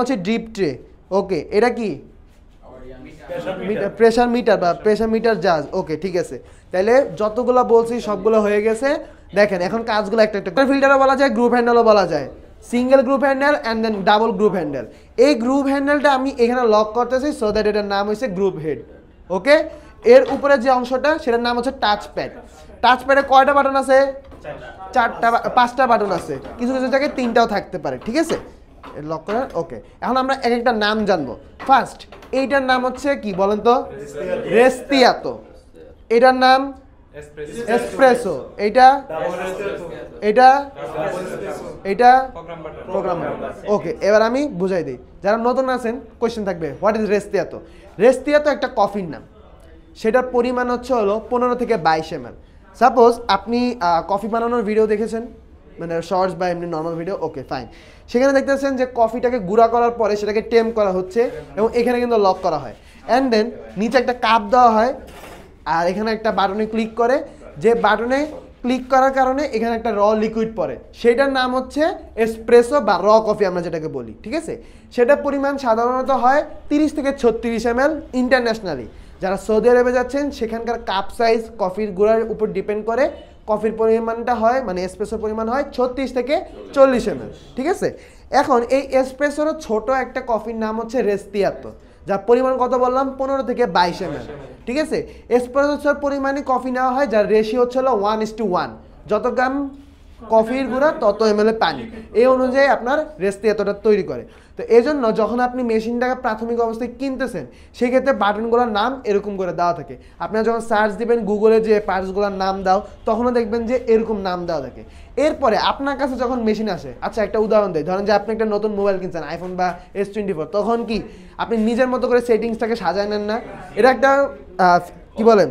হচ্ছে drip tray. ওকে, এটা কি প্রেসার মিটার বা প্রেসার মিটার জাজ। ওকে ঠিক আছে, তাহলে যতগুলো বলছি সবগুলো হয়ে গেছে। দেখেন এখন কাজগুলো একটা একটা ফিল্টারও বলা যায়, গ্রুপ হ্যান্ডেলও বলা যায়। Single group handle and then double group handle. এই গ্রুপ হ্যান্ডেলটা আমি এখানে লক করতেছি সো দ্যাট এটার নাম হচ্ছে গ্রুপ হেড। ওকে, এর উপরে যে অংশটা সেটার নাম হচ্ছে টাচ প্যাড। টাচ প্যাডে কয়টা বাটন আছে? চারটা, পাঁচটা বাটন আছে, কিছু কিছু জায়গায় তিনটাও থাকতে পারে। ঠিক আছে, লক করার। ওকে, এখন আমরা এক একটা নাম জানবো। ফার্স্ট এইটার নাম হচ্ছে কি বলেন তো? রেস্তিয়াতো। এটার নাম এসপ্রেসো। এইটা এটা এটা প্রোগ্রাম। ওকে, এবার আমি বুঝাই দিই, যারা নতুন আছেন কোয়েশ্চেন থাকবে, হোয়াট ইজ রেস্তিয়াতো? রেস্তিয়াতো একটা কফির নাম, সেটার পরিমাণ হচ্ছে হলো 15 থেকে 22 ml। সাপোজ আপনি কফি বানানোর ভিডিও দেখেছেন, মানে শর্টস বা এমনি নর্মাল ভিডিও। ওকে ফাইন, সেখানে দেখতেছেন যে কফিটাকে গুঁড়া করার পরে সেটাকে টেম্প করা হচ্ছে এবং এখানে কিন্তু লক করা হয়। অ্যান্ড দেন নিচে একটা কাপ দেওয়া হয় আর এখানে একটা বাটনে ক্লিক করে, যে বাটনে ক্লিক করার কারণে এখানে একটা র লিকুইড পড়ে, সেটার নাম হচ্ছে এসপ্রেসো বা র কফি আমরা যেটাকে বলি। ঠিক আছে, সেটার পরিমাণ সাধারণত হয় 30 থেকে 36 ml ইন্টারন্যাশনালি। যারা সৌদি আরবে যাচ্ছেন সেখানকার কাপ সাইজ কফির গুঁড়ার উপর ডিপেন্ড করে কফির পরিমাণটা হয়, মানে এসপ্রেসোর পরিমাণ হয় 36 থেকে 40 ml। ঠিক আছে, এখন এই এসপ্রেসোর ছোট একটা কফির নাম হচ্ছে রেস্তিয়াতো, যার পরিমাণ কত বললাম? 15 থেকে 22 ml। ঠিক আছে, এসপ্রেসোর পরিমাণে কফি নেওয়া হয় যার রেশিও হচ্ছে 1:1, যত গ্রাম কফির গুঁড়া তত ml পানি, এই অনুযায়ী আপনার রেস্তিয়াতোটা তৈরি করে। তো এই জন্য যখন আপনি মেশিনটাকে প্রাথমিক অবস্থায় কিনতেছেন সেক্ষেত্রে বাটনগুলোর নাম এরকম করে দেওয়া থাকে। আপনারা যখন সার্চ দিবেন গুগলে যে পার্টসগুলোর নাম দাও, তখনও দেখবেন যে এরকম নাম দেওয়া থাকে। এরপরে আপনার কাছে যখন মেশিন আসে, আচ্ছা একটা উদাহরণ দেয়, ধরেন যে আপনি একটা নতুন মোবাইল কিনছেন, আইফোন বা S24, তখন কি আপনি নিজের মতো করে সেটিংসটাকে সাজায় নেন না? এটা একটা কি বলেন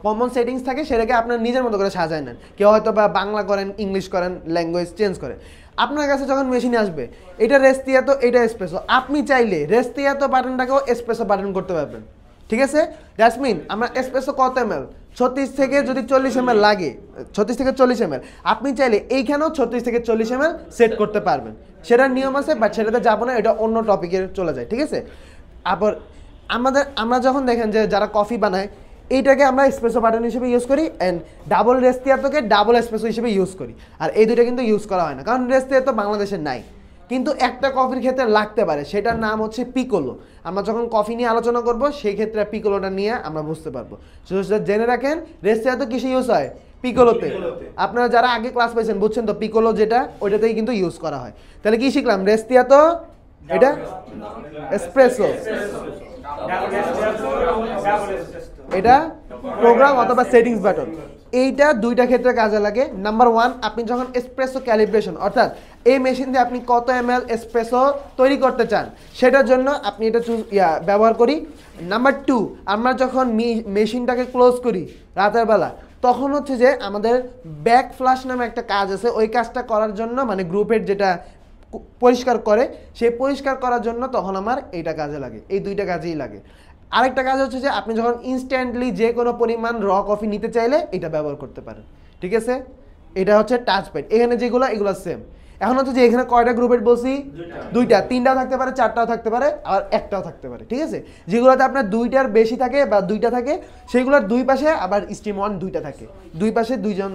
কমন সেটিংস থাকে, সেটাকে আপনার নিজের মতো করে সাজায় নেন। কেউ হয়তো বা বাংলা করেন, ইংলিশ করেন, ল্যাঙ্গুয়েজ চেঞ্জ করেন। আপনার কাছে যখন মেশিনে আসবে এটা রেস্তিয়াতো, এটা এসপ্রেসো, আপনি চাইলে রেস্তিয়াতো বাটনটাকেও এসপ্রেসো বাটন করতে পারবেন। ঠিক আছে, দ্যাটস মিন আমরা এসপ্রেসো কত ml? 36 থেকে যদি 40 ml লাগে, 36 থেকে 40 ml, আপনি চাইলে এইখানেও 36 থেকে 40 ml সেট করতে পারবেন। সেটার নিয়ম আছে, বাট সেটাতে যাবো না, এটা অন্য টপিকে চলে যায়। ঠিক আছে, আবার আমরা যখন দেখেন যে যারা কফি বানায় এইটাকে আমরা এসপ্রেসো বাটন হিসেবে ইউজ করি, অ্যান্ড ডাবল রেস্তিয়াতোকে ডাবল এসপ্রেসো হিসেবে ইউজ করি। আর এই দুইটা কিন্তু ইউজ করা হয় না, কারণ রেস্তিয়াতো বাংলাদেশে নাই, কিন্তু একটা কফির ক্ষেত্রে লাগতে পারে, সেটার নাম হচ্ছে পিকোলো। আমরা যখন কফি নিয়ে আলোচনা করব সেই ক্ষেত্রে পিকোলোটা নিয়ে আমরা বুঝতে পারবো। জেনে রাখেন রেস্তিয়াতো কিসে ইউজ হয়? পিকোলোতে। আপনারা যারা আগে ক্লাস পাইছেন বুঝছেন তো, পিকোলো যেটা ওইটাতেই কিন্তু ইউজ করা হয়। তাহলে কি শিখলাম? রেস্তিয়াতো, এটা এসপ্রেসো, এটা প্রোগ্রাম অথবা সেটিংস বাটন। এইটা দুইটা ক্ষেত্রে কাজে লাগে। নাম্বার 1, আপনি যখন এসপ্রেসো ক্যালিব্রেশন, অর্থাৎ এই মেশিন দিয়ে আপনি কত ml এসপ্রেসো তৈরি করতে চান সেটার জন্য আপনি এটা ব্যবহার করি। নাম্বার 2, আমরা যখন মেশিনটাকে ক্লোজ করি রাতের বেলা, তখন হচ্ছে যে আমাদের ব্যাক ফ্লাশ নামে একটা কাজ আছে, ওই কাজটা করার জন্য, মানে গ্রুপের যেটা পরিষ্কার করে, সেই পরিষ্কার করার জন্য তখন আমার এইটা কাজে লাগে। এই দুইটা কাজেই লাগে। আরেকটা কাজ হচ্ছে যে আপনি যখন ইনস্ট্যান্টলি যে কোনো পরিমাণ র কফি নিতে চাইলে এটা ব্যবহার করতে পারেন। ঠিক আছে, এটা হচ্ছে টাচ প্যাড। এখানে যেগুলো এগুলো সেম। এখন হচ্ছে যে এখানে কয়টা গ্রুপের বলছি? দুইটা, তিনটাও থাকতে পারে, চারটাও থাকতে পারে, আর একটাও থাকতে পারে। ঠিক আছে, যেগুলোতে আপনার দুইটার বেশি থাকে বা দুইটা থাকে সেগুলোর দুই পাশে আবার স্টিম অন দুইটা থাকে, দুই পাশে দুইজন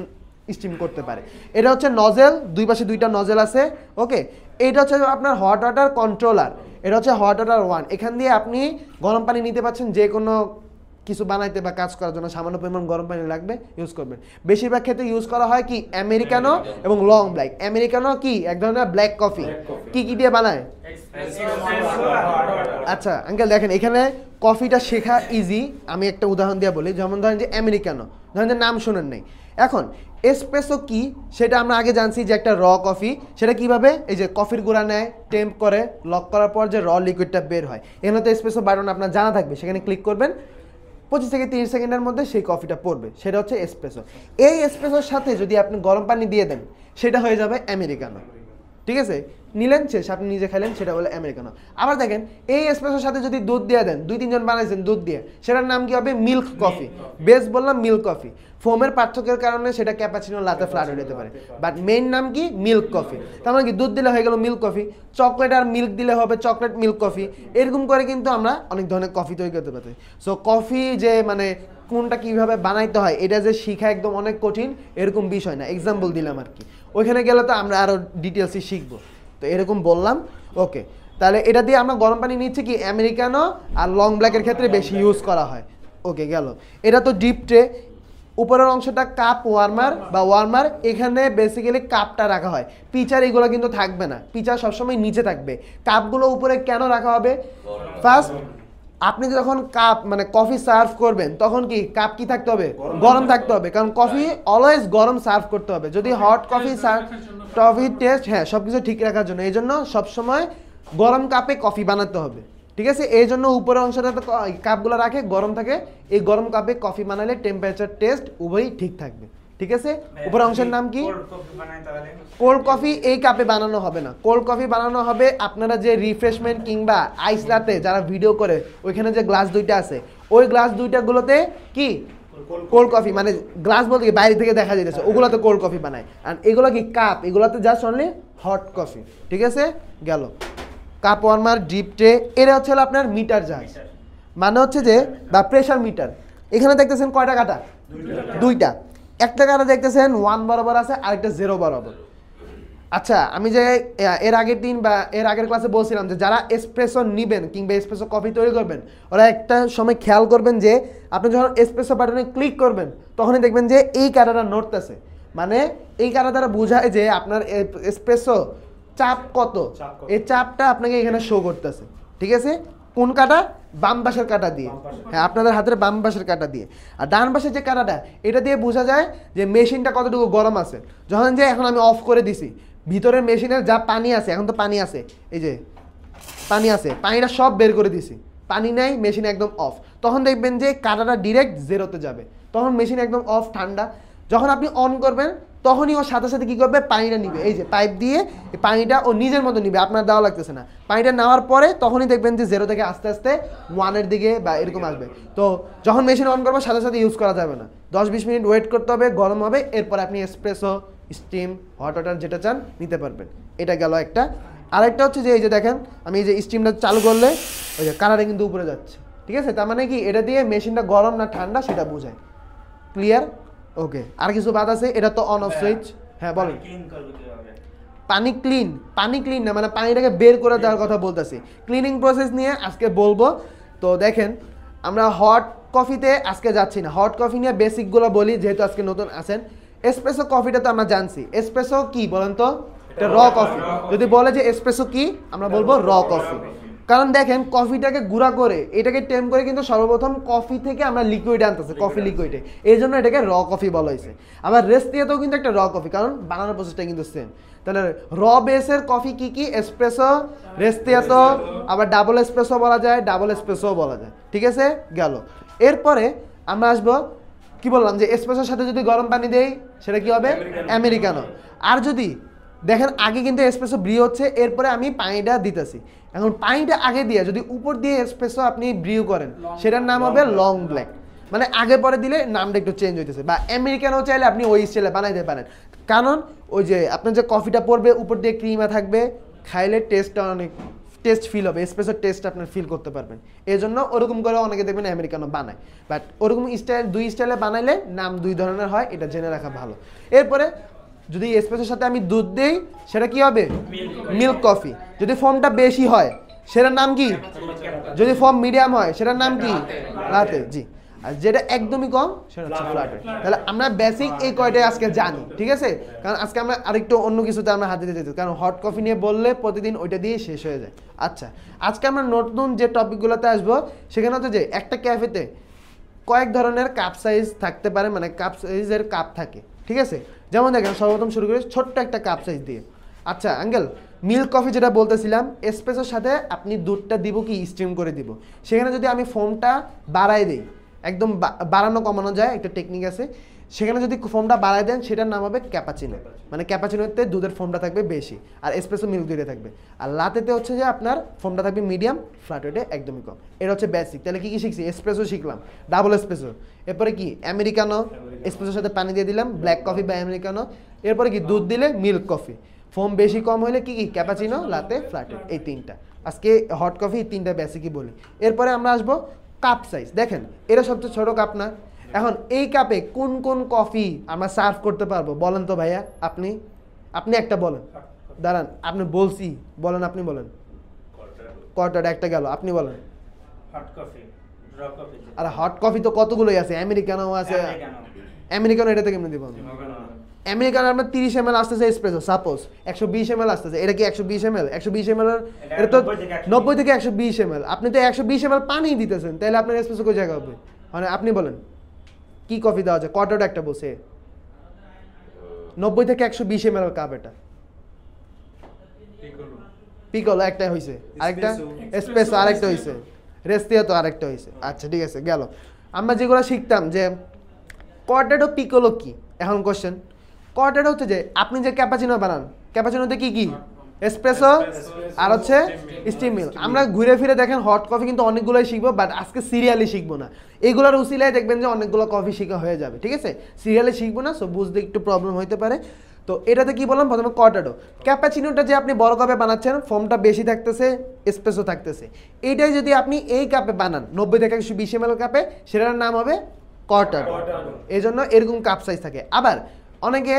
স্টিম করতে পারে। এটা হচ্ছে নজেল, দুই পাশে দুইটা নজেল আছে। ওকে, এইটা হচ্ছে আপনার হট ওয়াটার কন্ট্রোলার। এটা হচ্ছে হট ওয়াটার 1। এখান দিয়ে আপনি গরম পানি নিতে পারছেন, যে কোনো কিছু বানাইতে বা কাজ করার জন্য সামান্য পরিমাণ গরম পানি লাগবে, ইউজ করবেন। বেশিরভাগ ক্ষেত্রে ইউজ করা হয় কি আমেরিকানো এবং লং ব্ল্যাক। আমেরিকানো কি এক ধরনের ব্ল্যাক কফি, কি কি দিয়ে বানায়? আচ্ছা আঙ্কেল দেখেন, এখানে কফিটা শেখা ইজি। আমি একটা উদাহরণ দিয়ে বলি, যেমন ধরেন যে আমেরিকানো, ধরেন যে নাম শোনেন নাই। এখন এসপ্রেসো কি সেটা আমরা আগে জানছি যে একটা র কফি, সেটা কিভাবে? এই যে কফির গুঁড়া নেয়, টেম্প করে, লক করার পর যে র লিকুইডটা বের হয়, এখানে তো এসপ্রেসো বাটন আপনার জানা থাকবে, সেখানে ক্লিক করবেন, 25 থেকে 30 সেকেন্ডের মধ্যে সেই কফিটা পড়বে, সেটা হচ্ছে এসপ্রেসো। এই এসপ্রেসোর সাথে যদি আপনি গরম পানি দিয়ে দেন সেটা হয়ে যাবে আমেরিকানো। ঠিক আছে, নিলেন শেষ, আপনি নিজে খেলেন, সেটা হলো আমেরিকানো। আবার দেখেন এই এসপ্রেসোর সাথে যদি দুধ দিয়ে দেন, 2-3 জন বানাইছেন দুধ দিয়ে, সেটার নাম কি হবে? Milk coffee. বেস বললাম মিল্ক কফি, ফোমের পার্থক্যের কারণে সেটা ক্যাপাচিনো, লাতে, ফ্ল্যাট হয়ে যেতে পারে, বাট মেইন নাম কি? Milk coffee. তার মানে কি দুধ দিলে হয়ে গেল মিল্ক কফি, চকলেট আর মিল্ক দিলে হবে চকলেট মিল্ক কফি। এরকম করে কিন্তু আমরা অনেক ধরনের কফি তৈরি করতে পারি। সো কফি যে মানে কোনটা কিভাবে বানাইতে হয় এটা যে শিখা একদম অনেক কঠিন এরকম বিষয় না, এক্সাম্পল দিলাম আর কি। ওইখানে গেলে তো আমরা আরও ডিটেলসই শিখবো, তো এরকম বললাম। ওকে, তাহলে এটা দিয়ে আমরা গরম পানি নিচ্ছি কি আমেরিকানো আর লং ব্ল্যাকের ক্ষেত্রে বেশি ইউজ করা হয়। ওকে গেল, এটা তো ডিপ ট্রে। উপরের অংশটা কাপ ওয়ার্মার বা ওয়ার্মার, এখানে বেসিক্যালি কাপটা রাখা হয়, পিচার এগুলো কিন্তু থাকবে না, পিচার সবসময় নিচে থাকবে। কাপগুলো উপরে কেন রাখা হবে? ফার্স্ট, আপনি যখন কাপ মানে কফি সার্ভ করবেন তখন কি কাপ কি থাকতে হবে? গরম থাকতে হবে, কারণ কফি অলওয়েজ গরম সার্ভ করতে হবে। যদি hot coffee serve, coffee test, হ্যাঁ সব কিছু ঠিক রাখার জন্য, এই জন্য সবসময় গরম কাপে কফি বানাতে হবে, ঠিক আছে? এই জন্য উপরের অংশটাতে কাপগুলো রাখে, গরম থাকে, এই গরম কাপে কফি বানালে টেম্পারেচার টেস্ট উভয়ই ঠিক থাকবে, ঠিক আছে? উপরের অংশের নাম কি? কোল্ড কফি এই কাপে বানানো হবে না, কোল্ড কফি বানানো হবে আপনারা যে রিফ্রেশমেন্ট কিংবা আইস লাতে যারা ভিডিও করে ওইখানে যে গ্লাস দুইটা আছে, ওই গ্লাস দুইটাগুলোতে কি কোল্ড কফি, মানে গ্লাস বলতে কি বাইরে থেকে দেখা যাইতেছে, ওগুলোতে কোল্ড কফি বানায়। আর এগুলো কি কাপ, এগুলোতে জাস্ট অনলি হট কফি, ঠিক আছে? গেল কাপ ওয়ার্মার, ডিপ ট্রে, এরা হচ্ছে আপনার মিটার জাহাজ, মানে হচ্ছে যে বা প্রেশার মিটার। এখানে দেখতেছেন কয়টা কাটা? দুইটা। একটা কাটা দেখতেছেন 1 বরাবর আছে, আরেকটা 0 বরাবর। আচ্ছা, আমি যে এর আগের দিন বা এর আগের ক্লাসে বলছিলাম যে যারা এসপ্রেসো নিবেন কিংবা এসপ্রেসো কফি তৈরি করবেন, ওরা একটা সময় খেয়াল করবেন যে আপনি যখন এসপ্রেসো বাটনে ক্লিক করবেন তখনই দেখবেন যে এই কাটাটা নড়তেছে, মানে এই কাটা দ্বারা বোঝায় যে আপনার এসপ্রেসো চাপ কত, এই চাপটা আপনাকে এখানে শো করতেছে, ঠিক আছে? কোন কাটা? বাম পাশের কাটা দিয়ে, হ্যাঁ আপনাদের হাতের বাম পাশের কাটা দিয়ে। আর ডান পাশের যে কাটাটা, এটা দিয়ে বোঝা যায় যে মেশিনটা কতটুকু গরম আছে। যখন যে এখন আমি অফ করে দিছি, ভিতরের মেশিনের যা পানি আছে, এখন তো পানি আছে, এই যে পানি আছে, পানিটা সব বের করে দিছি, পানি নাই, মেশিন একদম অফ। তখন দেখবেন যে কাটাটা ডিরেক্ট 0-তে যাবে, তখন মেশিন একদম অফ, ঠান্ডা। যখন আপনি অন করবেন তখনই ও সাথে সাথে কী করবে? পানিটা নিবে, এই যে পাইপ দিয়ে এই পানিটা ও নিজের মতো নিবে, আপনার দেওয়া লাগতেছে না। পানিটা নেওয়ার পরে তখনই দেখবেন যে 0 থেকে আস্তে আস্তে 1-এর দিকে বা এরকম আসবে। তো যখন মেশিন অন করবো সাথে সাথে ইউজ করা যাবে না, 10-20 মিনিট ওয়েট করতে হবে, গরম হবে, এরপর আপনি এসপ্রেসো, স্টিম, হট ওয়াটার যেটা চান নিতে পারবেন। এটা গেল একটা। আরেকটা হচ্ছে যে এই যে দেখেন আমি এই যে স্টিমটা চালু করলে ওই যে কালারটা কিন্তু উপরে যাচ্ছে, ঠিক আছে? তার মানে কি এটা দিয়ে মেশিনটা গরম না ঠান্ডা সেটা বোঝায়। ক্লিয়ার? ওকে, আর কিছু বাদ আছে? এটা তো অন অফ সুইচ। হ্যাঁ বলেন। পানি ক্লিন না, মানে পানিটাকে বের করে দেওয়ার কথা বলতেছি। ক্লিনিং প্রসেস নিয়ে আজকে বলবো। তো দেখেন আমরা হট কফিতে আজকে যাচ্ছি না, হট কফি নিয়ে বেসিকগুলো বলি যেহেতু আজকে নতুন আছেন। এসপ্রেসো কফিটা তো আমরা জানছি, এসপ্রেসো কি বলেন তো? এটা র কফি। যদি বলে যে এসপ্রেসো কি, আমরা বলবো র কফি। কারণ দেখেন কফিটাকে গুঁড়া করে এটাকে টেম করে কিন্তু সর্বপ্রথম কফি থেকে আমরা লিকুইডে আনতেছি, কফি লিকুইডে, এই জন্য এটাকে র কফি বলা হয়েছে। আবার রেস্তিয়াতেও কিন্তু একটা র কফি, কারণ বানানোর প্রসেসটা কিন্তু সেম। তাহলে র বেসের কফি কি কি? এসপ্রেসো, রেস্তিয়াতো, আবার ডাবল এসপ্রেসো বলা যায়, ডাবল এসপ্রেসো বলা যায়, ঠিক আছে? গেল। এরপরে আমরা আসবো কি বললাম যে এসপ্রেসোর সাথে যদি গরম পানি দেই সেটা কি হবে? আমেরিকানো। আর যদি দেখেন আগে কিন্তু এসপ্রেসো ব্রিউ হচ্ছে, এরপরে আমি পানিটা দিতেছি, এখন পানিটা আগে দিয়ে যদি উপর দিয়ে এসপ্রেসো আপনি ব্রিউ করেন সেটার নাম হবে লং ব্ল্যাক, মানে আগে পরে দিলে নামটা একটু চেঞ্জ হইতেছে। বা আমেরিকানো চাইলে আপনি ওই স্টাইলে বানাইতে পারেন, কারণ ওই যে আপনার যে কফিটা পড়বে উপর দিয়ে ক্রিমা থাকবে, খাইলে টেস্টটা অনেক টেস্ট ফিল হবে, এসপ্রেসোর টেস্ট আপনার ফিল করতে পারবেন। এই জন্য ওরকম করে অনেকে দেখবেন আমেরিকানো বানায়, বাট ওরকম স্টাইল দুই স্টাইলে বানাইলে নাম দুই ধরনের হয়, এটা জেনে রাখা ভালো। এরপরে যদি এসপ্রেসোর সাথে আমি দুধ দেই সেটা কি হবে? Milk coffee. যদি ফর্মটা বেশি হয় সেটার নাম কি? যদি ফর্ম মিডিয়াম হয় সেটার নাম কি? লাতে। জি। আর যেটা একদমই কম সেটা হচ্ছে ফ্ল্যাট। তাহলে আমরা বেসিক এই কয়টাই আজকে জানি, ঠিক আছে? কারণ আজকে আমরা আরেকটু অন্য কিছুতে আমরা হাতে দিতে চাই, কারণ হট কফি নিয়ে বললে প্রতিদিন ওইটা দিয়ে শেষ হয়ে যায়। আচ্ছা, আজকে আমরা নতুন যে টপিকগুলোতে আসবো সেখানে হচ্ছে যে একটা ক্যাফেতে কয়েক ধরনের কাপ সাইজ থাকতে পারে, মানে কাপ সাইজের কাপ থাকে, ঠিক আছে? যেমন দেখেন সর্বপ্রথম শুরু করি ছোট্ট একটা কাপ সাইজ দিয়ে। আচ্ছা আঙ্কেল, মিল্ক কফি যেটা বলতেছিলাম, এসপ্রেসোর সাথে আপনি দুধটা দিব কি স্টিম করে দিব, সেখানে যদি আমি ফোমটা বাড়াই দিই, একদম বাড়ানো কমানো যায়, একটা টেকনিক আছে, সেখানে যদি ফোমটা বাড়ায় দেন সেটার নাম হবে ক্যাপাচিনো, মানে ক্যাপাচিনোতে দুধের ফোমটা থাকবে বেশি আর এসপ্রেসো মিল্ক দুইটা থাকবে। আর লাতেতে হচ্ছে যে আপনার ফোমটা থাকবে মিডিয়াম, ফ্ল্যাট ওয়েটে একদমই কম। এটা হচ্ছে বেসিক। তাহলে কি কি শিখছি? এসপ্রেসো শিখলাম, ডাবল এসপ্রেসো, এরপরে কি আমেরিকানো, এসপ্রেসোর সাথে পানি দিয়ে দিলাম, ব্ল্যাক কফি বা আমেরিকানো, এরপরে কি দুধ দিলে মিল্ক কফি, ফোম বেশি কম হলে কি কি ক্যাপাচিনো, লাতে, ফ্ল্যাট ওয়েট, এই তিনটা। আজকে হট কফি তিনটা বেসিকই বলি। এরপরে আমরা আসবো কাপ সাইজ। দেখেন এটা সবচেয়ে ছোট কাপ না? এখন এই কাপে কোন কোন কফি আমরা সার্ভ করতে পারবো বলেন তো ভাইয়া? আপনি একটা বলেন, দাঁড়ান আপনি বলছি বলেন, আপনি বলেন। কোয়ার্টার একটা গেল, আপনি বলেন। হট কফি, ড্র কফি। আর হট কফি তো কতগুলোই আছে, আমেরিকানো আছে। আমেরিকানো এটাতে কেমনে দিব? আমেরিকানো আপনার 30 ml আসতেছে এসপ্রেসো, সাপোজ 120 ml আসতেছে, এটা কি 120 ml? 120 ml এটা তো 90 থেকে 120 ml। আপনি তো 120 ml পানি দিতেছেন, তাহলে আপনার এসপ্রেসো কোন জায়গা হবে? মানে আপনি বলেন কি কফি দেওয়া যায়? কোয়ার্টার একটা বসে 90 থেকে 120 ml কাপ, এটা পিকোলো একটা হইছে, আরেকটা এসপ্রেসো আরেকটা হইছে, রেস্তিয়াতো আরেকটা হইছে। আচ্ছা ঠিক আছে গেল। আমরা যেগুলো শিখতাম যে কর্টাডো পিকোলো কি, এখন কোশ্চেন কর্টাডো হচ্ছে যে আপনি যে ক্যাপাচিনো বানান, ক্যাপাচিনোতে কি কি? এসপ্রেসো আর হচ্ছে স্টিম মিল্ক। আমরা ঘুরে ফিরে দেখেন হট কফি কিন্তু অনেকগুলোই শিখবো, বাট আজকে সিরিয়ালি শিখবো না। এইগুলোর উসিলায় দেখবেন যে অনেকগুলো কফি শিখা হয়ে যাবে, ঠিক আছে? সিরিয়ালি শিখবো না, সো বুঝতে একটু প্রবলেম হইতে পারে। তো এটাতে কি বললাম প্রথমে কর্টাডো। ক্যাপাচিনোটা যে আপনি বড় কাপে বানাচ্ছেন, ফোমটা বেশি থাকতেছে, এসপ্রেসো থাকতেছে, এইটাই যদি আপনি এই কাপে বানান 90 থেকে 120 ml কাপে, সেটার নাম হবে কর্টাডো। এই জন্য এরকম কাপ সাইজ থাকে। আবার অনেকে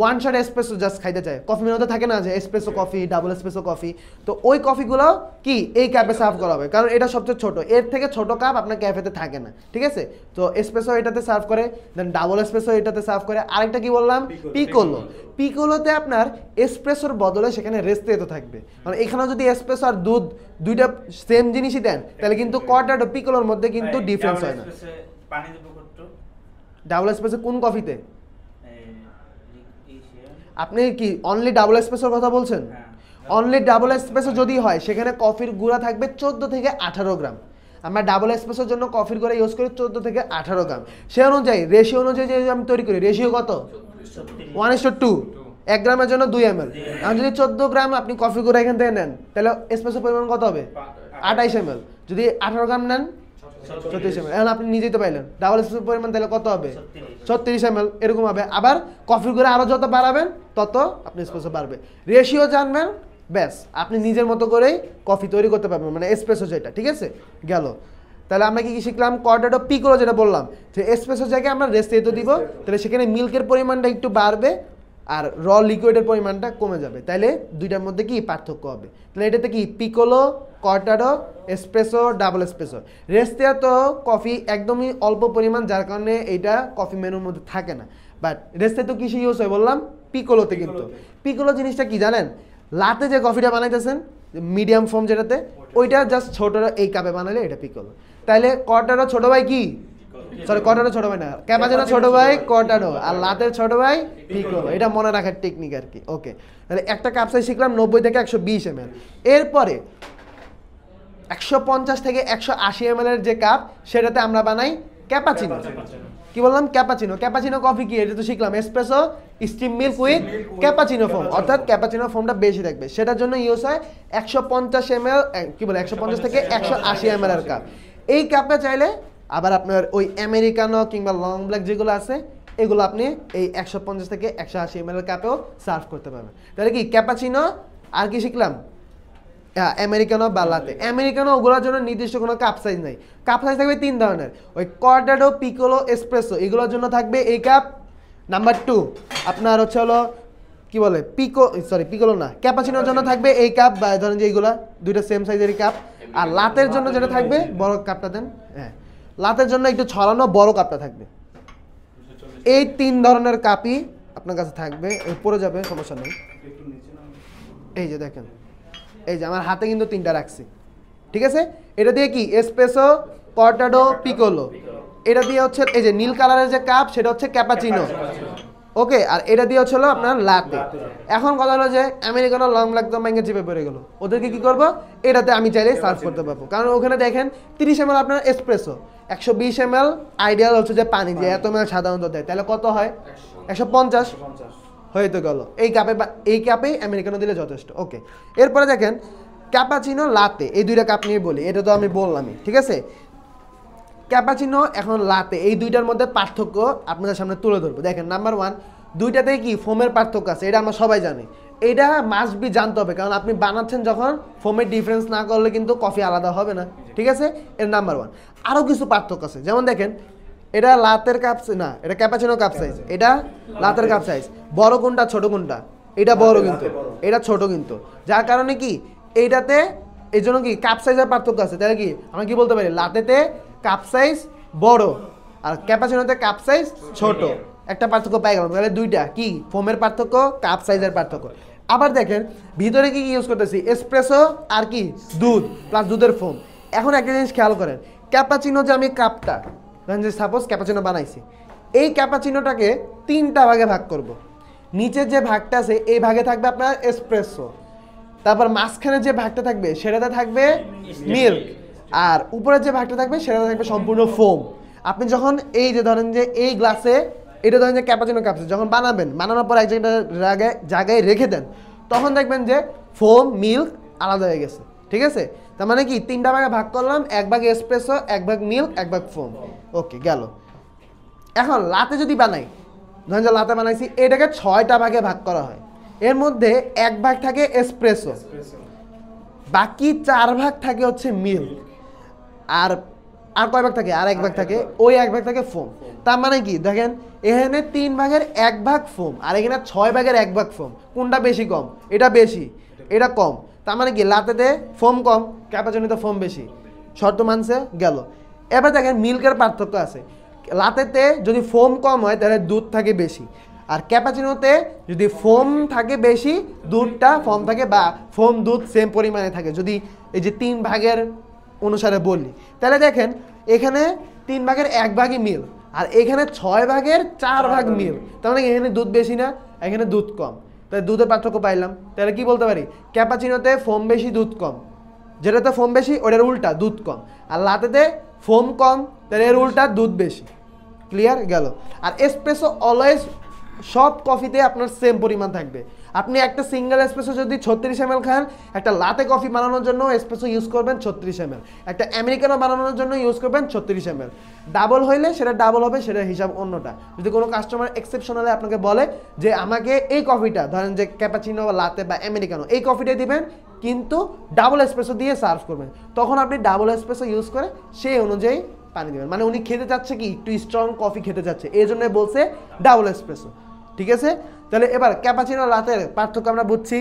ওয়ান শট এসপ্রেসো জাস্ট খাইতে চায়, কফি মেনুতে থাকে না যে espresso coffee, double espresso coffee, তো ওই কফিগুলো কি এই কাপে সার্ভ করা হবে, কারণ এটা সবচেয়ে ছোট, এর থেকে ছোট কাপ আপনার ক্যাফেতে থাকে না, ঠিক আছে? তো এসপ্রেসো এটাতে সার্ভ করে, দেন ডাবল এসপ্রেসো এটাতে সার্ভ করে। আরেকটা কি বললাম? পিকোলো। পিকোলোতে আপনার এসপ্রেসোর বদলে সেখানে রেস্তেতো থাকবে, মানে এখানে যদি এসপ্রেসো আর দুধ দুইটা সেম জিনিসই দেন, তাহলে কিন্তু কর্টাডো পিকোলোর মধ্যে কিন্তু ডিফারেন্স হয় না। ডাবল এসপ্রেসো কোন কফিতে? আপনি কি অনলি ডাবল এসপ্রেসোর কথা বলছেন? অনলি ডাবল এসপ্রেসো যদি হয় সেখানে কফির গুঁড়া থাকবে 14 থেকে 18 গ্রাম। আমরা ডাবল এসপ্রেসোর জন্য কফির গুঁড়া ইউজ করি 14 থেকে 18 গ্রাম। সে অনুযায়ী রেশিও অনুযায়ী যে আমি তৈরি করি, রেশিও কত? 1:2, 1 গ্রামের জন্য 2 ml। এখন যদি 14 গ্রাম আপনি কফি গুঁড়া এখান থেকে নেন, তাহলে এসপ্রেসোর পরিমাণ কত হবে? 28 ml। যদি 18 গ্রাম নেন 34 ml। এখন আপনি নিজেই তো পাইলেন ডাবল এসপ্রেসোর পরিমাণ তাহলে কত হবে? 36 ml, এরকম হবে। আবার কফির গুঁড়া আরও যত বাড়াবেন তত আপনি এসপ্রেসো বাড়বে। রেশিও জানবেন, ব্যাস আপনি নিজের মতো করেই কফি তৈরি করতে পারবেন, মানে এসপ্রেসো যেটা, ঠিক আছে? গেল। তাহলে আমরা কি কি শিখলাম? কর্টাডো পিকোলো যেটা বললাম যে এসপ্রেসোর জায়গায় আমরা রেস্তেতো দিব, তাহলে সেখানে মিল্কের পরিমাণটা একটু বাড়বে আর র লিকুইডের পরিমাণটা কমে যাবে, তাইলে দুইটার মধ্যে কি পার্থক্য হবে? তাহলে এটাতে কি piccolo, cortado, espresso, double espresso. Ristretto coffee একদমই অল্প পরিমাণ, যার কারণে এইটা কফি মেনুর মধ্যে থাকে না। বাট রেস্তিয়াতো কিসে ইউজ হয় বললাম? পিকোলোতে। কিন্তু পিকোলো জিনিসটা কি জানেন? লাতে যে কফিটা বানাইতেছেন মিডিয়াম ফর্ম যেটাতে, ওইটা জাস্ট ছোট এই কাপে বানালে এটা পিকোলো। তাইলে কর্টাডো ছোট ভাই কি? সরি, কর্টাডো ছোট ভাই না, ক্যাপাচিনো ছোট ভাই কর্টাডো, আর লাতের ছোট ভাই পিকোলো। এটা মনে রাখার টেকনিক আর কি। ওকে, তাহলে একটা কাপ সাইজ শিখলাম 90 থেকে 120 ml। এরপরে 150 থেকে 180 ml এর যে কাপ, সেটাতে আমরা বানাই ক্যাপাচিনো। কি বললাম? ক্যাপাচিনো। ক্যাপাচিনো কফি কি? এটা তো শিখলাম espresso, steam milk with cappuccino foam, অর্থাৎ ক্যাপাচিনো ফোমটা বেশি থাকবে, সেটার জন্য ইউজ হয় 150 ml, কি বলে 150 থেকে 180 ml এর কাপ। এই কাপে চাইলে আবার আপনার ওই আমেরিকানো কিংবা লং ব্ল্যাক যেগুলো আছে, এগুলো আপনি এই 150 থেকে 180 ml এর কাপেও সার্ভ করতে পারবেন। তাহলে কি ক্যাপাচিনো আর কি শিখলাম? আমেরিকানো বা লাতে। আমেরিকানো ওগুলোর জন্য নির্দিষ্ট কোনো কাপ সাইজ নাই, কাপ সাইজ থাকবে 3 ধরনের, ওই কর্টাডো, পিকোলো, এসপ্রেসো, এগুলোর জন্য থাকবে এই কাপ। নাম্বার 2 আপনার হচ্ছে হলো কি বলে পিকোলো না, ক্যাপাচিনোর জন্য থাকবে এই কাপ, বা ধরেন যে এইগুলা দুইটা সেম সাইজেরই কাপ। আর লাতের জন্য যেটা থাকবে, বড় কাপটা দেন, হ্যাঁ লাতের জন্য একটু ছড়ানো বড় কাপটা থাকবে। এই 3 ধরনের কাপই আপনার কাছে থাকবে, পড়ে যাবে সমস্যা নেই। এই যে দেখেন, এই যে আমার হাতে কিন্তু 3টা রাখছি, ঠিক আছে? এটা দিয়ে কি এসপ্রেসো, কর্টাডো, পিকোলো। এটা দিয়ে হচ্ছে এই যে নীল কালারের যে কাপ, সেটা হচ্ছে ক্যাপাচিনো। ওকে, আর এটা দিয়ে হচ্ছে হলো আপনার লাতে। এখন কথা হলো যে আমেরিকানো লং ব্ল্যাক তো ব্যাংকে চিপে পড়ে গেল, ওদেরকে কি করব, এটাতে আমি চাইলে সার্ভ করতে পারবো। কারণ ওখানে দেখেন 30 ml আপনার এসপ্রেসো, 120 ml আইডিয়াল হচ্ছে যে পানি যে এত ml সাধারণত দেয়, তাহলে কত হয় 150 হয়ে তো গেল। এই কাপে আমেরিকানো দিলে যথেষ্ট। ওকে, এরপরে দেখেন ক্যাপাচিনো লাতে, এই দুইটা কাপ নিয়ে বলি, এটা তো আমি বললামই, ঠিক আছে। ক্যাপাচিনো এখন লাতে, এই দুইটার মধ্যে পার্থক্য আপনাদের সামনে তুলে ধরবো। দেখেন নাম্বার 1, দুইটাতে কি ফোমের পার্থক্য আছে, এটা আমরা সবাই জানি, এটা মাস্ট বি জানতে হবে, কারণ আপনি বানাচ্ছেন যখন ফোমের ডিফারেন্স না করলে কিন্তু কফি আলাদা হবে না, ঠিক আছে। এর নাম্বার 1। আরও কিছু পার্থক্য আছে, যেমন দেখেন এটা লাতের কাপ না, এটা ক্যাপাচিনো কাপ সাইজ, এটা লাতের কাপ সাইজ। বড় কোনটা ছোট কোনটা, এটা বড় কিন্তু এটা ছোট কিন্তু, যার কারণে কি এইটাতে এই জন্য কি কাপ সাইজের পার্থক্য আছে। তাহলে কি আমরা কি বলতে পারি, লাতেতে কাপ সাইজ বড় আর ক্যাপাচিনোতে কাপ সাইজ ছোট, একটা পার্থক্য পাই গেলাম। তাহলে দুইটা কি ফোমের পার্থক্য, কাপ সাইজের পার্থক্য। আবার দেখেন ভিতরে কি ইউজ করতেছি, এসপ্রেসো আর কি দুধ প্লাস দুধের ফোম। এখন একটা জিনিস খেয়াল করেন, ক্যাপাচিনো যে আমি কাপটা ধরেন যে সাপোজ ক্যাপাচিনো বানাইছি, এই ক্যাপাচিনোটাকে 3টা ভাগে ভাগ করব। নিচের যে ভাগটা আছে এই ভাগে থাকবে আপনার এসপ্রেসো, তারপর মাঝখানে যে ভাগটা থাকবে সেটাতে থাকবে মিল্ক, আর উপরের যে ভাগটা থাকবে সেটাতে থাকবে সম্পূর্ণ ফোম। আপনি যখন এই যে ধরেন যে এই গ্লাসে এটা ধরেন যে ক্যাপাচিনো কাপসে যখন বানানোর পর এক জায়গায় রেখে দেন, তখন দেখবেন যে ফোম মিল্ক আলাদা হয়ে গেছে, ঠিক আছে। তার মানে কি 3টা ভাগে ভাগ করলাম, 1 ভাগ এসপ্রেসো, 1 ভাগ মিল্ক, 1 ভাগ ফোম। ওকে গেল। এখন লাতে যদি বানাই, ধরেন যে লাতে বানাইছি, এটাকে 6টা ভাগে ভাগ করা হয়। এর মধ্যে 1 ভাগ থাকে এসপ্রেসো, বাকি 4 ভাগ থাকে হচ্ছে মিল্ক, আর কয় ভাগ থাকে, আর 1 ভাগ থাকে, ওই 1 ভাগ থাকে ফোম। তার মানে কি দেখেন এখানে 3 ভাগের 1 ভাগ ফোম আর এখানে 6 ভাগের 1 ভাগ ফোম, কোনটা বেশি কম, এটা বেশি এটা কম। তার মানে কি লাতেতে ফোম কম, ক্যাপাচিনোতে ফোম বেশি, শর্ত মানছে গেল। এবার দেখেন মিল্কের পার্থক্য আছে, লাতেতে যদি ফোম কম হয় তাহলে দুধ থাকে বেশি, আর ক্যাপাচিনোতে যদি ফোম থাকে বেশি দুধটা ফোম থাকে, বা ফোম দুধ সেম পরিমাণে থাকে, যদি এই যে 3 ভাগের অনুসারে বললি। তাহলে দেখেন এখানে 3 ভাগের 1 ভাগই মিল, আর এখানে 6 ভাগের 4 ভাগ মিল, তার মানে এখানে দুধ বেশি না, এখানে দুধ কম, তাহলে দুধের পার্থক্য পাইলাম। তাহলে কি বলতে পারি, ক্যাপাচিনোতে ফোম বেশি দুধ কম, যেটাতে ফোম বেশি ওটার উল্টা দুধ কম, আর লাতেতে ফোম কম তাহলে এর উল্টা দুধ বেশি। ক্লিয়ার গেল। আর এসপ্রেসো অলওয়েজ সব কফিতে আপনার সেম পরিমাণ থাকবে। আপনি একটা সিঙ্গেল এসপ্রেসো যদি 36 ml খান, একটা লাতে কফি বানানোর জন্য এসপ্রেসো ইউজ করবেন 36 ml, একটা আমেরিকানো বানানোর জন্য ইউজ করবেন 36 ml। ডাবল হইলে সেটা ডাবল হবে, সেটার হিসাব অন্যটা। যদি কোনো কাস্টমার এক্সেপশনালি আপনাকে বলে যে আমাকে এই কফিটা ধরেন যে ক্যাপাচিনো বা লাতে বা আমেরিকানো এই কফিটা দিবেন কিন্তু ডাবল এসপ্রেসো দিয়ে সার্ভ করবেন, তখন আপনি ডাবল এসপ্রেসো ইউজ করে সেই অনুযায়ী পানি দেবেন। মানে উনি খেতে চাচ্ছে কি একটু স্ট্রং কফি খেতে চাচ্ছে, এই জন্য বলছে ডাবল এসপ্রেসো, ঠিক আছে। তাহলে এবার ক্যাপাচিনো লাতের পার্থক্য আমরা বুঝছি,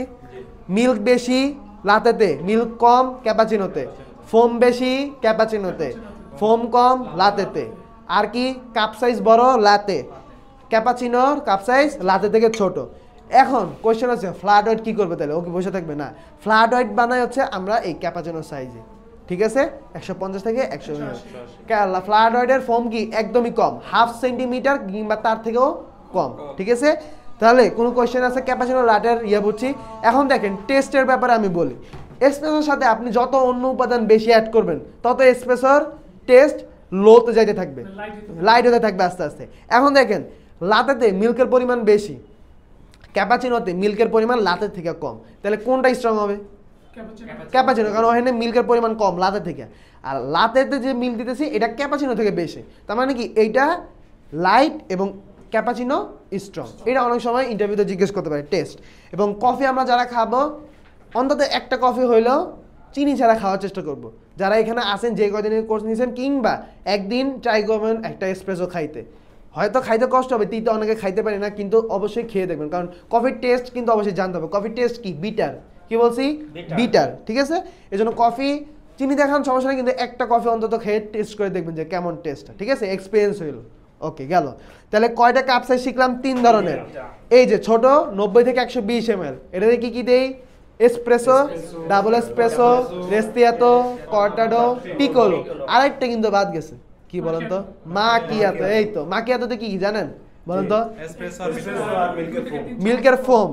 মিল্ক বেশি লাতেতে, মিল্ক কম ক্যাপাচিনোতে, ফোম বেশি ক্যাপাচিনোতে, ফোম কম লাতেতে, আর কি কাপ সাইজ বড় লাতে, ক্যাপাচিনোর কাপ সাইজ লাতে থেকে ছোট। এখন কোয়েশ্চেন আছে ফ্ল্যাট হোয়াইট কী করবে, তাহলে ওকে বসে থাকবে না, ফ্ল্যাট হোয়াইট বানাই হচ্ছে আমরা এই ক্যাপাচিনো সাইজে, ঠিক আছে 150 থেকে 100 ml। ফ্ল্যাট হোয়াইটের ফোম কি একদমই কম, 1/2 সেন্টিমিটার কিংবা তার থেকেও কম, ঠিক আছে। তাহলে কোনো কোয়েশ্চেন আছে ক্যাপাচিনো লাটের বুঝছি। এখন দেখেন টেস্টের ব্যাপারে আমি বলি, এসপ্রেসোর সাথে আপনি যত অন্য উপাদান বেশি অ্যাড করবেন তত এসপ্রেসোর টেস্ট লোতে যাইতে থাকবে, লাইট হতে থাকবে আস্তে আস্তে। এখন দেখেন লাতেতে মিল্কের পরিমাণ বেশি, ক্যাপাচিনোতে মিল্কের পরিমাণ লাতের থেকে কম, তাহলে কোনটা স্ট্রং হবে, ক্যাপাচিনো, কারণ ওখানে মিল্কের পরিমাণ কম লাতে থেকে, আর লাতেতে যে মিল্ক দিতেছি এটা ক্যাপাচিনো থেকে বেশি। তার মানে কি এইটা লাইট এবং ক্যাপাচিনো স্ট্রং। এটা অনেক সময় ইন্টারভিউতে জিজ্ঞেস করতে পারে টেস্ট। এবং কফি আমরা যারা খাবো অন্তত একটা কফি হইলেও চিনি ছাড়া খাওয়ার চেষ্টা করব। যারা এখানে আসেন যে কয়দিনের কোর্স নিয়েছেন কিংবা একদিন ট্রাই করবেন একটা এসপ্রেসো খাইতে, হয়তো খাইতে কষ্ট হবে, তিতে অনেকে খাইতে পারে না, কিন্তু অবশ্যই খেয়ে দেখবেন, কারণ কফির টেস্ট কিন্তু অবশ্যই জানতে হবে। কফির টেস্ট কি বিটার, কি বলছি বিটার, ঠিক আছে। এই জন্য কফি চিনি দেখান সমস্যা নেই, কিন্তু একটা কফি অন্তত খেয়ে টেস্ট করে দেখবেন যে কেমন টেস্ট, ঠিক আছে, এক্সপিরিয়েন্স হইল। ওকে গেল। তাহলে কয়টা কাপ সাইজ শিখলাম, 3 ধরনের। এই যে ছোট 90 থেকে 120 ml, এটাতে কি কি দেই, এসপ্রেসো, ডাবল এসপ্রেসো, রেস্তিয়াতো, কর্টাডো, পিকোলো। আরেকটা কিন্তু বাদ গেছে, কি বলেন তো, মাকিয়াতো। এই তো মাকিয়াতোতে কি জানেন, বলেন তো এসপ্রেসো আর মিল্কের ফোম। মিল্কের ফোম,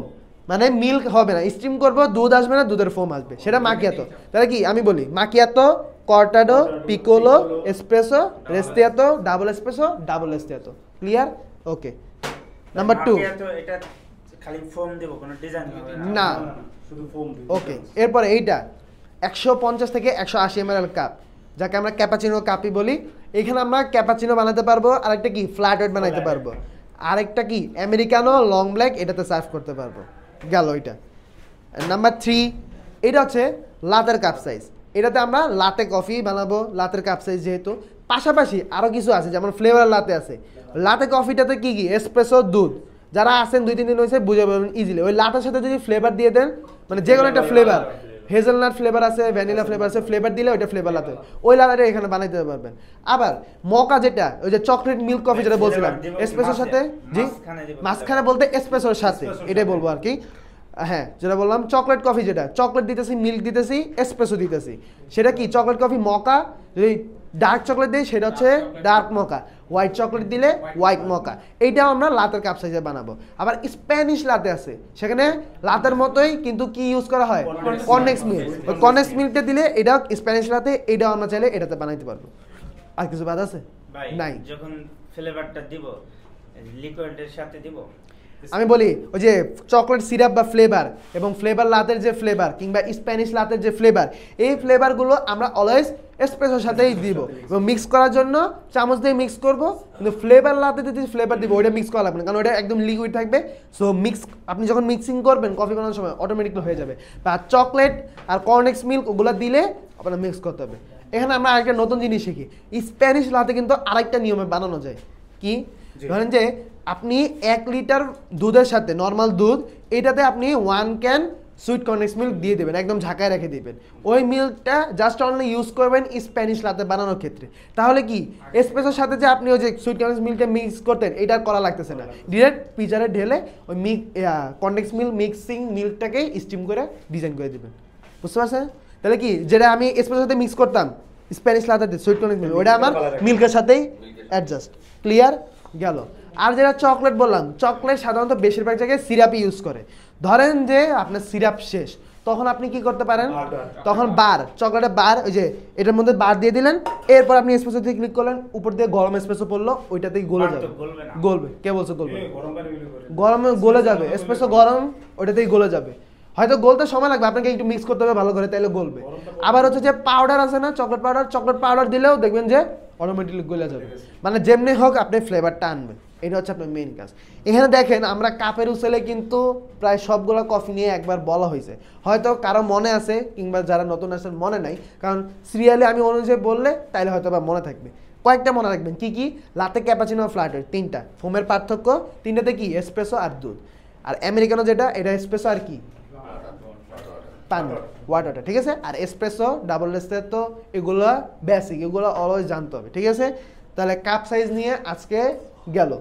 মানে মিল্ক হবে না, স্টিম করব, দুধ আসবে না, দুধের ফোম আসবে, সেটা মাকিয়াতো। তাহলে কি আমি বলি macchiato, cortado, piccolo, espresso, ristretto, double espresso, double এস্তিয়াতো। ক্লিয়ার? ওকে। নাম্বার 2। মাকিয়াতো এটা খালি ফোম দেব, কোনো ডিজাইন হবে না। শুধু ফোম দেব। ওকে, এরপরে এইটা 150 থেকে 180 ml কাপ, যাকে আমরা ক্যাপাচিনো কাপই বলি। এখানে আমরা ক্যাপাচিনো বানাতে পারবো, আরেকটা কি ফ্ল্যাট হোয়াইট বানাতে পারবো, আরেকটা কি আমেরিকানো লং ব্ল্যাক, এটাতে সার্ভ করতে পারবো। গেল এটা। নাম্বার 3, এটা হচ্ছে লাতের কাপ সাইজ। এটাতে আমরা লাতে কফি বানাবো, লাতের কাপ সাইজ যেহেতু। পাশাপাশি আরও কিছু আছে, যেমন ফ্লেভার লাতে আছে। লাতে কফিটাতে কি কি এসপ্রেসো, দুধ। যারা আছেন 2-3 দিন হয়েছে বুঝে পাবেন ইজিলি। ওই লাতের সাথে যদি ফ্লেভার দিয়ে দেন, মানে যে কোনো একটা ফ্লেভার, হেজেলনাট ফ্লেভার আছে, ভ্যানিলা ফ্লেভার আছে, ফ্লেভার দিলে ওইটা ফ্লেভার লাতে, ওই লাতেটা এখানে বানাইতে পারবেন। আবার মকা যেটা, ওই যে চকলেট মিল্ক কফি যেটা বলছিলাম, এসপ্রেসোর সাথে, জি মাঝখানে বলতে এসপ্রেসোর সাথে, এটাই বলবো আর কি। হ্যাঁ, যেটা বললাম চকলেট কফি, যেটা চকলেট দিতেছি, মিল্ক দিতেছি, এসপ্রেসো দিতেছি, সেটা কি চকলেট কফি মকা। যদি ডার্ক চকলেট দিই সেটা হচ্ছে ডার্ক মকা, হোয়াইট চকলেট দিলে হোয়াইট মকা। এইটাও আমরা লাতের কাপ সাইজে বানাবো। আবার স্প্যানিশ লাতে আছে, সেখানে লাতের মতোই কিন্তু কি ইউজ করা হয়, কর্নেক্স মিল্ক। ওই কর্নেক্স মিল্কটা দিলে এটাও স্প্যানিশ লাতে, এটাও আমরা চাইলে এটাতে বানাইতে পারবো। আর কিছু বাদ আছে? ভাই নাই। যখন ফ্লেভারটা দিব লিকুইডের সাথে দিব, আমি বলি ওই যে চকলেট সিরাপ বা ফ্লেভার এবং ফ্লেভার লাতের যে ফ্লেভার কিংবা স্প্যানিশ লাতের যে ফ্লেভার, এই ফ্লেভারগুলো আমরা অলওয়েজ এসপ্রেসোর সাথেই দিব এবং মিক্স করার জন্য চামচ দিয়ে মিক্স করব। কিন্তু ফ্লেভার লাতে যদি ফ্লেভার দিব, ওইটা মিক্স করা লাগবে না, কারণ ওটা একদম লিকুইড থাকবে। সো মিক্স আপনি যখন মিক্সিং করবেন কফি বানানোর সময় অটোমেটিকলি হয়ে যাবে। বা চকলেট আর কর্নেক্স মিল্ক ওগুলো দিলে আপনার মিক্স করতে হবে। এখানে আমরা আরেকটা নতুন জিনিস শিখি, স্প্যানিশ লাতে কিন্তু আরেকটা নিয়মে বানানো যায়। কি? ধরেন যে আপনি 1 লিটার দুধের সাথে, নর্মাল দুধ, এটাতে আপনি 1 ক্যান সুইট কর্নেক্স মিল্ক দিয়ে দেবেন, একদম ঝাঁকায় রেখে দিবেন। ওই মিল্কটা জাস্ট অনলি ইউজ করবেন স্প্যানিশ লাতে বানানোর ক্ষেত্রে। তাহলে কি এসপ্রেসোর সাথে যে আপনি ওই যে সুইট কর্নেক্স মিল্কটা মিক্স করতেন, এটা করা লাগতেছে না, ডিরেক্ট পিজারে ঢেলে ওই কর্নেক্স মিল্ক মিক্সিং মিল্কটাকেই স্টিম করে ডিজাইন করে দিবেন। বুঝতে পারছেন? তাহলে কি যেটা আমি এসপ্রেসোর সাথে মিক্স করতাম স্প্যানিশ লাতে সুইট কর্নেক্স মিল্ক, ওটা আমার মিল্কের সাথেই অ্যাডজাস্ট। ক্লিয়ার? গেল। আর যেটা চকলেট বললাম, চকলেট সাধারণত বেশিরভাগ জায়গায় সিরাপই ইউজ করে। ধরেন যে আপনার সিরাপ শেষ, তখন আপনি কি করতে পারেন, তখন বার, চকলেটের বার, ওই যে এটার মধ্যে বার দিয়ে দিলেন, এরপর আপনি এসপ্রেসো দিয়ে ক্লিক করলেন, উপর দিয়ে গরম এসপ্রেসো পড়লো, ওইটাতেই গলে যাবে। গলবে? কে বলছে গলবে? গরমে গলে যাবে, এসপ্রেসো গরম, ওইটাতেই গলে যাবে। হয়তো গলতে সময় লাগবে, আপনাকে একটু মিক্স করতে হবে ভালো করে, তাইলে গলবে। আবার হচ্ছে যে পাউডার আছে না, চকলেট পাউডার, চকলেট পাউডার দিলেও দেখবেন যে অটোমেটিকলি গলে যাবে। মানে যেমনি হোক আপনি ফ্লেভারটা আনবেন, এটা হচ্ছে আপনার মেইন কাজ। এখানে দেখেন আমরা কাপের উসেলে কিন্তু প্রায় সবগুলো কফি নিয়ে একবার বলা হয়েছে, হয়তো কারো মনে আছে কিংবা যারা নতুন আসেন মনে নাই, কারণ সিরিয়ালে আমি অনুযায়ী বললে তাইলে হয়তো বা মনে থাকবে। কয়েকটা মনে রাখবেন কি কি, লাতে, ক্যাপাচিনো, ফ্ল্যাট হোয়াইট, 3টা। ফোমের পার্থক্য 3টাতে কি, এসপ্রেসো আর দুধ। আর আমেরিকানো যেটা, এটা এসপ্রেসো আর কি, পানি, ওয়াটারটা। ঠিক আছে? আর এসপ্রেসো, ডাবল এস্প্রেসো, এগুলো বেসিক, এগুলো অলওয়েজ জানতে হবে। ঠিক আছে? তাহলে কাপ সাইজ নিয়ে আজকে গেল।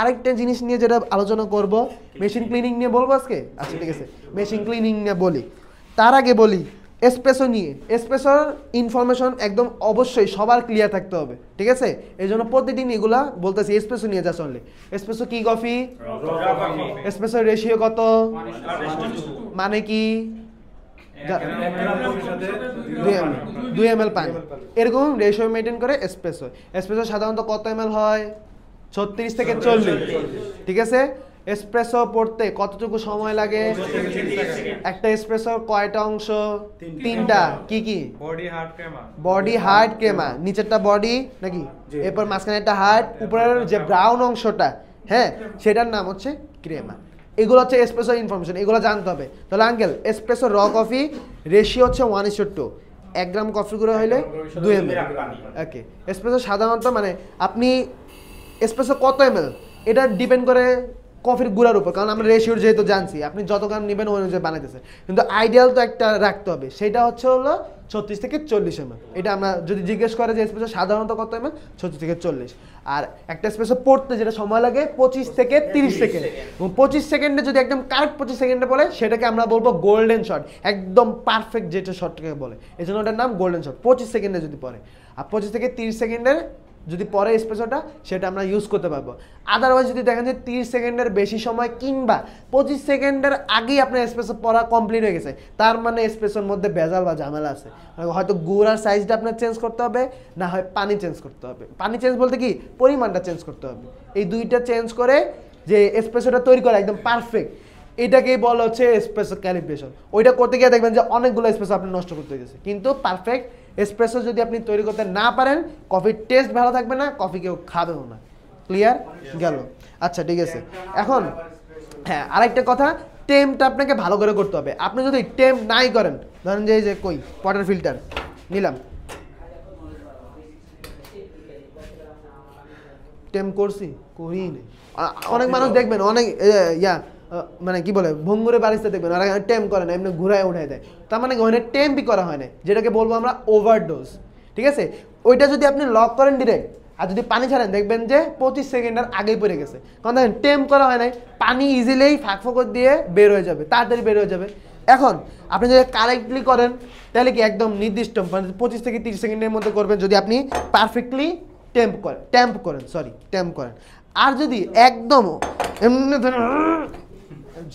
আরেকটা জিনিস নিয়ে যেটা আলোচনা করব, মেশিন ক্লিনিং নিয়ে বলবো আজকে। আচ্ছা ঠিক আছে, মেশিন ক্লিনিং নিয়ে বলি। তার আগে বলি এসপ্রেসো নিয়ে। এসপ্রেসোর ইনফরমেশন একদম অবশ্যই সবার ক্লিয়ার থাকতে হবে। ঠিক আছে? এই জন্য প্রতিদিন এগুলা বলতেছি। এসপ্রেসো নিয়ে যা চললে, এসপ্রেসো কি কফি, এসপ্রেসোর রেশিও কত, মানে কি, 2 ml পানি, এরকম রেশিও মেনটেন করে এসপ্রেসো। এসপ্রেসো সাধারণত কত ml হয়, 36 থেকে 40। ঠিক আছে? এসপ্রেসো পড়তে কতটুকু সময় লাগে? একটা এসপ্রেসোর কয়টা অংশ? 3টা। কি কি? Body, hard, ক্রেমা। নিচেরটা বডি নাকি, এরপর মাঝখানে একটা হার্ড, উপরের যে ব্রাউন অংশটা, হ্যাঁ, সেটার নাম হচ্ছে ক্রেমা। এগুলো হচ্ছে এসপ্রেসো ইনফরমেশন, এগুলো জানতে হবে। তাহলে আঙ্কেল, এসপ্রেসো র কফি রেশিও হচ্ছে 1:2, 1 গ্রাম কফি গুঁড়ো হইলে 2 ml। ওকে। এসপ্রেসো সাধারণত মানে আপনি এসপ্রেসো কত ml, এটা ডিপেন্ড করে কফির গুঁড়ার উপর, কারণ আমরা রেশিওর যেহেতু জানছি, আপনি যত গ্রাম নেবেন ওই অনুযায়ী বানাইতেছে। কিন্তু আইডিয়াল তো একটা রাখতে হবে, সেটা হচ্ছে হলো 36 থেকে 40 ml। এটা আমরা যদি জিজ্ঞেস করে যে এসপ্রেসো সাধারণত কত ml, 36 থেকে 40। আর একটা এসপ্রেসো পড়তে যেটা সময় লাগে 25 থেকে 30 সেকেন্ড, এবং 25 সেকেন্ডে যদি একদম কারেক্ট 25 সেকেন্ডে বলে, সেটাকে আমরা বলবো গোল্ডেন শট, একদম পারফেক্ট যেটা শটটাকে বলে, এই জন্য ওটার নাম গোল্ডেন শট। 25 সেকেন্ডে যদি পড়ে, আর 25 থেকে 30 সেকেন্ডের যদি পরে এসপ্রেসোটা সেটা আমরা ইউজ করতে পারবো। আদারওয়াইজ যদি দেখেন যে 30 সেকেন্ডের বেশি সময় কিংবা 25 সেকেন্ডের আগেই আপনার এসপ্রেসো পড়া কমপ্লিট হয়ে গেছে, তার মানে এসপ্রেসোর মধ্যে ভেজাল বা ঝামেলা আছে। হয়তো গুড়ার সাইজটা আপনার চেঞ্জ করতে হবে, না হয় পানি চেঞ্জ করতে হবে। পানি চেঞ্জ বলতে কি, পরিমাণটা চেঞ্জ করতে হবে। এই দুইটা চেঞ্জ করে যে এসপ্রেসোটা তৈরি করা একদম পারফেক্ট, এটাকেই বলা হচ্ছে এসপ্রেসো ক্যালিব্রেশন। ওইটা করতে গিয়ে দেখবেন যে অনেকগুলো এসপ্রেসো আপনি নষ্ট করতে গেছে। কিন্তু পারফেক্ট এসপ্রেসো যদি আপনি তৈরি করতে না পারেন, কফির টেস্ট ভালো থাকবে না, কফি কেউ খাবেও না। ক্লিয়ার গেল? আচ্ছা ঠিক আছে। এখন হ্যাঁ, আরেকটা কথা, টেম্পটা আপনাকে ভালো করে করতে হবে। আপনি যদি টেম্প নাই করেন, ধরেন যে এই যে কই ওয়াটার ফিল্টার নিলাম, টেম্প করছি, করি নেই। অনেক মানুষ দেখবেন অনেক মানে কি বলে ভঙ্গুরে বারিস্তা দেখবেন আর টেম্প করে না, এমনি ঘুরায় উঠাই দেয়। তার মানে ওখানে টেম্পই করা হয় না, যেটাকে বলবো আমরা ওভারডোজ। ঠিক আছে, ওইটা যদি আপনি লক করেন ডিরেক্ট, আর যদি পানি ছাড়েন দেখবেন যে 25 সেকেন্ডের আগেই পড়ে গেছে। কারণ দেখেন টেম্প করা হয় নাই, পানি ইজিলি ফাঁক দিয়ে বের হয়ে যাবে, তাড়াতাড়ি বের হয়ে যাবে। এখন আপনি যদি কারেক্টলি করেন তাহলে কি একদম নির্দিষ্ট 25 থেকে 30 সেকেন্ডের মধ্যে করবেন, যদি আপনি পারফেক্টলি টেম্প করেন। আর যদি একদম এমনি ধরেন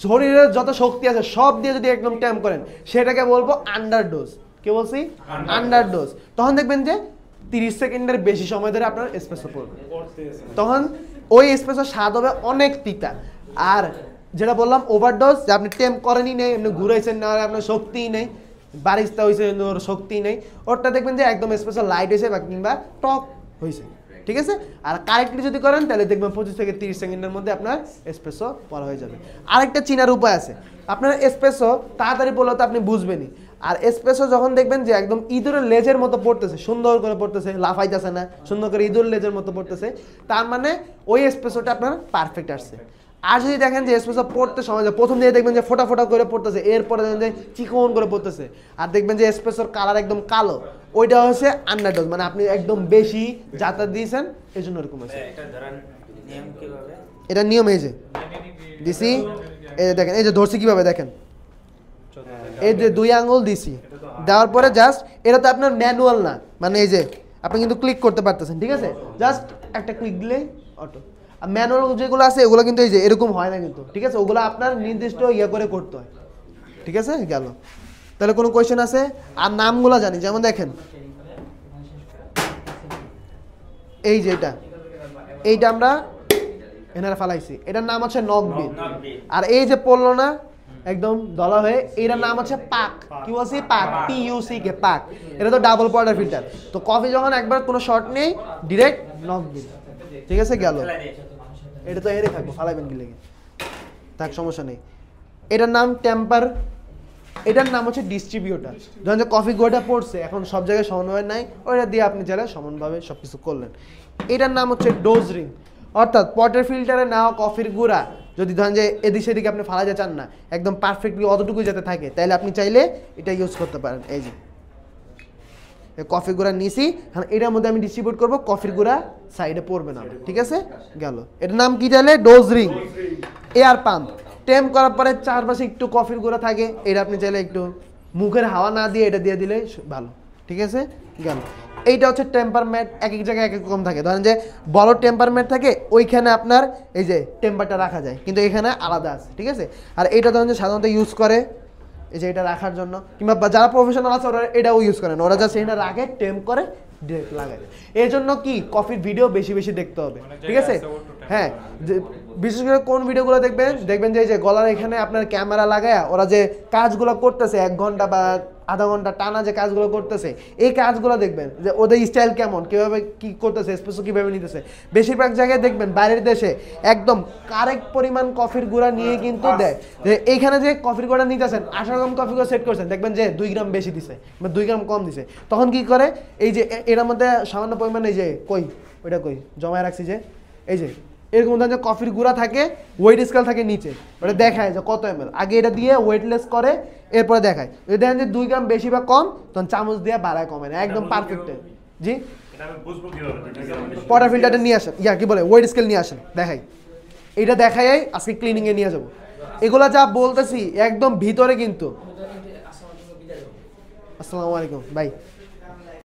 শরীরের যত শক্তি আছে সব দিয়ে যদি একদম টেম্প করেন, সেটাকে বলবো আন্ডারডোজ। কি বলছি? আন্ডারডোজ। তখন দেখবেন যে 30 সেকেন্ডের বেশি সময় ধরে আপনার এসপ্রেসো পড়বে, তখন ওই এসপ্রেসোর স্বাদ হবে অনেক তিতা। আর যেটা বললাম ওভারডোজ, যে আপনি টেম্প করেনই নেই, এমনি ঘুরাইছেন না, আপনার শক্তিই নেই, বারিস্তা হয়েছে ওর শক্তিই নেই, ওরটা দেখবেন যে একদম এসপ্রেসো লাইট হয়েছে বা কিংবা টক হয়েছে। ঠিক আছে, আর কারেক্টলি যদি করেন তাহলে দেখবেন 25 থেকে 30 সেকেন্ডের মধ্যে আপনার এসপ্রেসো পড়া হয়ে যাবে। আরেকটা চিনার উপায় আছে, আপনার এসপ্রেসো তাড়াতাড়ি পড়লে তো আপনি বুঝবেনই। আর এসপ্রেসো যখন দেখবেন যে একদম ইঁদুরের লেজের মতো পড়তেছে, সুন্দর করে পড়তেছে, লাফাইতেছে না, সুন্দর করে ইঁদুর লেজের মতো পড়তেছে, তার মানে ওই এসপ্রেসোটা আপনার পারফেক্ট আসছে। আর যদি দেখেন যে এসপ্রেসো পড়তে সময় যায়, প্রথম দিয়ে দেখবেন যে ফোটা ফোটা করে পড়তেছে, এরপরে দেখবেন যে চিকন করে পড়তেছে, আর দেখবেন যে এসপ্রেসোর কালার একদম কালো, ওইটা হচ্ছে আন্ডারডোজ, মানে আপনি একদম বেশি যাতায়াত দিয়েছেন, এই জন্য এরকম হয়েছে। এটা নিয়ম এই যে দিছি, এই যে দেখেন, এই যে ধরছি কিভাবে দেখেন, এই যে 2 আঙ্গুল দিছি, দেওয়ার পরে জাস্ট, এটা তো আপনার ম্যানুয়াল না, মানে এই যে আপনি কিন্তু ক্লিক করতে পারতেছেন। ঠিক আছে, জাস্ট একটা ক্লিক দিলেই অটো। আর ম্যানুয়াল যেগুলো আছে এগুলো কিন্তু এই যে এরকম হয় না কিন্তু। ঠিক আছে, ওগুলো আপনার নির্দিষ্ট ইয়ে করে করতে হয়। ঠিক আছে গেল? তাহলে কোনো কোয়েশ্চেন আছে? আর নামগুলো জানি, যেমন দেখেন এই যে এইটা আমরা এনারা ফালাইছি, এটার নাম হচ্ছে নকবিট। আর এই যে পড়লো না একদম দলা হয়ে, এটার নাম হচ্ছে পাক। কি বলছি? পাক, PUCK, পাক। এটা তো ডাবল পয়ার্টার ফিল্টার। তো কফি যখন একবার কোনো শর্ট নেই, ডিরেক্ট নকবিট। ঠিক আছে গেল? এটা তো এরই থাকবো, ফালাইবেন কি লেগে থাক, সমস্যা নেই। এটার নাম টেম্পার, এটার নাম হচ্ছে ডিস্ট্রিবিউটার। যখন যে কফি গুঁড়োটা পড়ছে, এখন সব জায়গায় সমানভাবে নাই, ওইটা দিয়ে আপনি চাইলে সমানভাবে সব কিছু করলেন। এটার নাম হচ্ছে ডোজ রিং, অর্থাৎ পটের ফিল্টারে নেওয়া কফির গুঁড়া যদি ধরেন যে এদিক সেদিকে আপনি ফালাইতে চান না, একদম পারফেক্টলি অতটুকুই যাতে থাকে, তাহলে আপনি চাইলে এটা ইউজ করতে পারেন। এই যে কফি গুঁড়া নিছি, এটার মধ্যে আমি ডিস্ট্রিবিউট করবো, কফির গুঁড়া সাইডে পড়বে না। ঠিক আছে গেল? এটার নাম কি তাহলে? ডোজ রিং। এয়ার পাম্প, টেম্প করার পরে চারপাশে একটু কফির গুঁড়া থাকে, এটা আপনি চাইলে একটু মুখের হাওয়া না দিয়ে এটা দিয়ে দিলে ভালো। ঠিক আছে গেল? এইটা হচ্ছে টেম্পার ম্যাট, এক এক জায়গায় এক এক রকম থাকে। ধরেন যে বড় টেম্পার ম্যাট থাকে, ওইখানে আপনার এই যে টেম্পারটা রাখা যায়, কিন্তু এখানে আলাদা আছে। ঠিক আছে, আর এইটা ধরেন যে সাধারণত ইউজ করে এই যে এটা রাখার জন্য, কিংবা যারা প্রফেশনাল আছে ওরা এটাও ইউজ করেন, ওরা জাস্ট এটা রাখে, টেম্প করে, ডিরেক্ট লাগায়। এই জন্য কি কফির ভিডিও বেশি বেশি দেখতে হবে। ঠিক আছে, হ্যাঁ, বিশেষ করে কোন ভিডিওগুলো দেখবেন যে এই যে গলার এখানে আপনার ক্যামেরা লাগায় ওরা যে কাজগুলো করতেছে 1 ঘন্টা বা আধা ঘন্টা টানা যে কাজগুলো করতেছে, এই কাজগুলো দেখবেন যে ওদের স্টাইল কেমন, কীভাবে কী করতেছে, এসপ্রেসো কীভাবে নিতেছে। বেশিরভাগ জায়গায় দেখবেন বাইরের দেশে একদম কারেক্ট পরিমাণ কফির গুঁড়া নিয়ে কিন্তু দেয়, যে এইখানে যে কফির গুঁড়া নিতেছেন 18 গ্রাম কফি গুঁড়া সেট করছেন, দেখবেন যে 2 গ্রাম বেশি দিছে বা 2 গ্রাম কম দিছে। তখন কি করে, এই যে এর মধ্যে সামান্য পরিমাণ এই যে ওইটা জমায় রাখছি, যে এই যে এরকম ধরেন যে কফির গুঁড়া থাকে, ওয়েট স্কেল থাকে নিচে, ওটা দেখায় যে কত ml, আগে এটা দিয়ে ওয়েটলেস করে, এরপরে দেখায়। যদি দেখেন যে 2 গ্রাম বেশি বা কম, তখন চামচ দিয়ে বাড়ায় কমে না, একদম পারফেক্ট। জি, পটার ফিল্টারটা নিয়ে আসেন, কি বলে ওয়েট স্কেল নিয়ে আসেন, দেখাই। এটা দেখাই আজকে ক্লিনিংয়ে নিয়ে যাবো। এগুলা যা বলতেছি একদম ভিতরে কিন্তু। আসসালামু আলাইকুম ভাই।